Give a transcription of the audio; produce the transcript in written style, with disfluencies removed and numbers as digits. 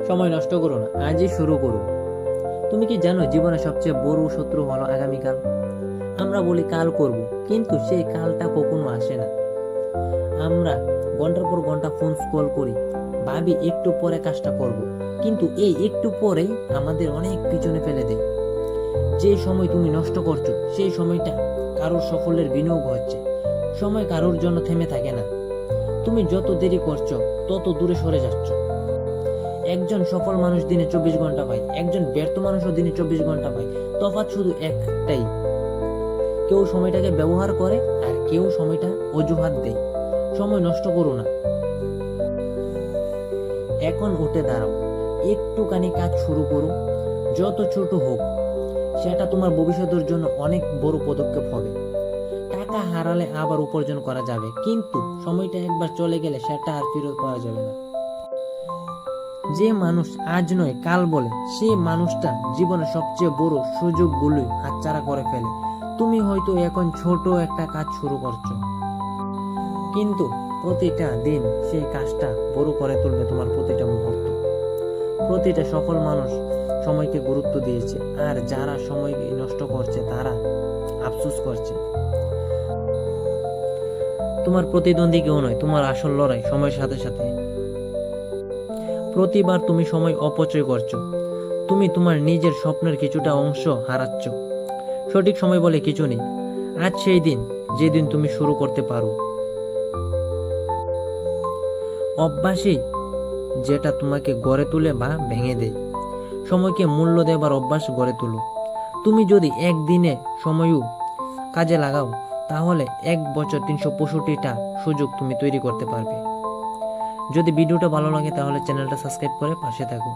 সময় নষ্ট করো না, আজই শুরু করো। তুমি কি জানো জীবনের সবচেয়ে বড় শত্রু হলো আগামীকাল। আমরা বলি কাল করব, কিন্তু সেই কালটা কখনো আসে না। আমরা ঘন্টার পর ঘন্টা ফোন স্ক্রল করি, ভাবি একটু পরে কাজটা করব, কিন্তু এই একটু পরেই আমাদের অনেক পিছনে ফেলে দেয়। যে সময় তুমি নষ্ট করছো সেই সময়টা কারোর সাফল্যের বিনিয়োগ হচ্ছে। সময় কারোর জন্য থেমে থাকে না। তুমি যত দেরি করছো তত দূরে সরে যাচ্ছ। একজন সফল মানুষ দিনে 24 ঘন্টা পায়, একজন ব্যর্থ মানুষও দিনে 24 ঘন্টা পায়। তফাৎ শুধু একটাই, কেউ সময়টাকে ব্যবহার করে আর কেউ সময়টা অজুহাত দেয়। সময় নষ্ট করো না, এখন উঠে দাঁড়াও, একটুখানি কাজ শুরু করো। যত ছোট হোক, সেটা তোমার ভবিষ্যতের জন্য অনেক বড় পদক্ষেপ হবে। টাকা হারালে আবার উপার্জন করা যাবে, কিন্তু সময়টা একবার চলে গেলে সেটা আর ফেরত পাওয়া যাবে না। যে মানুষ আজ নয় কাল বলে, সেই মানুষটা জীবনের সবচেয়ে বড় সুযোগগুলোই হাতছাড়া করে ফেলে। তুমি হয়তো এখন ছোট একটা কাজ শুরু করছো, কিন্তু প্রতিটা দিন সেই কাজটা বড় করে তুলবে তোমার প্রতিটা মুহূর্ত। প্রতিটা সফল মানুষ সময়কে গুরুত্ব দিয়েছে, আর যারা সময়কে নষ্ট করছে তারা আফসোস করছে। তোমার প্রতিদ্বন্দ্বী কেউ নয়, তোমার আসল লড়াই সময়ের সাথে সাথে। প্রতিবার তুমি সময় অপচয় করছো, তুমি তোমার নিজের স্বপ্নের কিছুটা অংশ হারাচ্ছ। সঠিক সময় বলে কিছু নেই। আজ সেই দিন যেদিন তুমি শুরু করতে পারো। অভ্যাসই যেটা তোমাকে গড়ে তুলে বা ভেঙে দেয়। সময়কে মূল্য দেবার অভ্যাস গড়ে তুলো। তুমি যদি একদিনে সময়ও কাজে লাগাও, তাহলে 1 বছর 365টা সুযোগ তুমি তৈরি করতে পারবে। যদি ভিডিওটা ভালো লাগে তাহলে চ্যানেলটা সাবস্ক্রাইব করে পাশে থাকো।